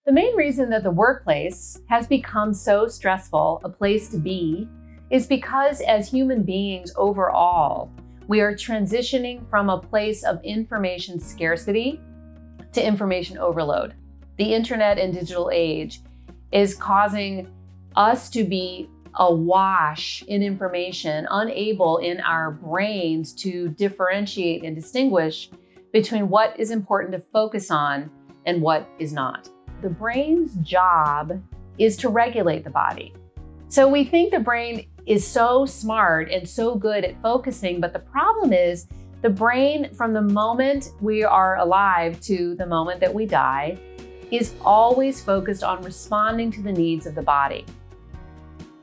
The main reason that the workplace has become so stressful a place to be is because as human beings overall, we are transitioning from a place of information scarcity to information overload. The internet and digital age is causing us to be awash in information, unable in our brains to differentiate and distinguish between what is important to focus on and what is not. The brain's job is to regulate the body. So we think the brain is so smart and so good at focusing, but the problem is the brain, from the moment we are alive to the moment that we die, is always focused on responding to the needs of the body.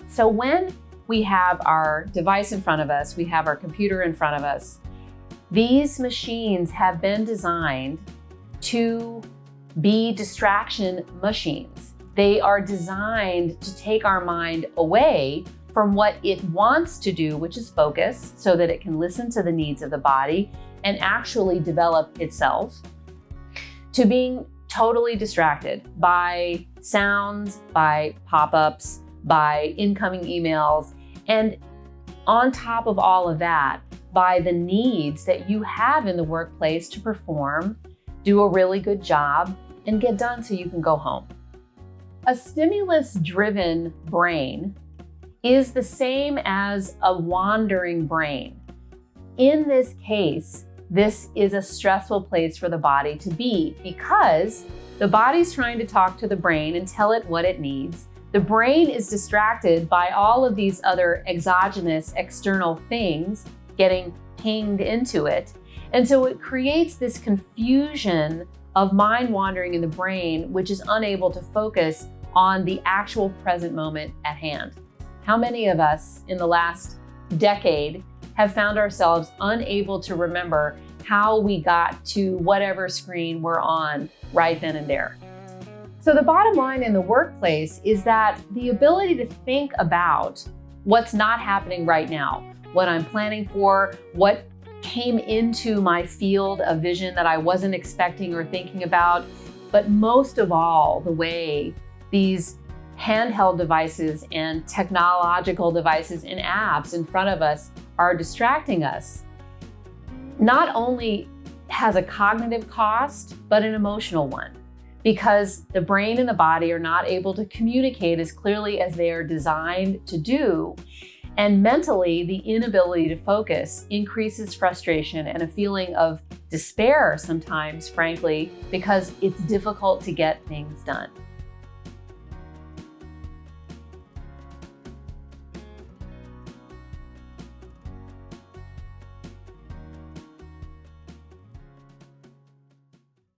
So when we have our device in front of us, we have our computer in front of us, these machines have been designed to be distraction machines. They are designed to take our mind away from what it wants to do, which is focus, so that it can listen to the needs of the body and actually develop itself, to being totally distracted by sounds, by pop-ups, by incoming emails, and on top of all of that, by the needs that you have in the workplace to perform, do a really good job, and get done so you can go home. A stimulus-driven brain is the same as a wandering brain. In this case, this is a stressful place for the body to be because the body's trying to talk to the brain and tell it what it needs. The brain is distracted by all of these other exogenous external things getting pinged into it. And so it creates this confusion of mind wandering in the brain, which is unable to focus on the actual present moment at hand. How many of us in the last decade have found ourselves unable to remember how we got to whatever screen we're on right then and there? So the bottom line in the workplace is that the ability to think about what's not happening right now, what I'm planning for, what came into my field of vision that I wasn't expecting or thinking about, but most of all, the way these handheld devices and technological devices and apps in front of us are distracting us, not only has a cognitive cost, but an emotional one, because the brain and the body are not able to communicate as clearly as they are designed to do. And mentally, the inability to focus increases frustration and a feeling of despair sometimes, frankly, because it's difficult to get things done.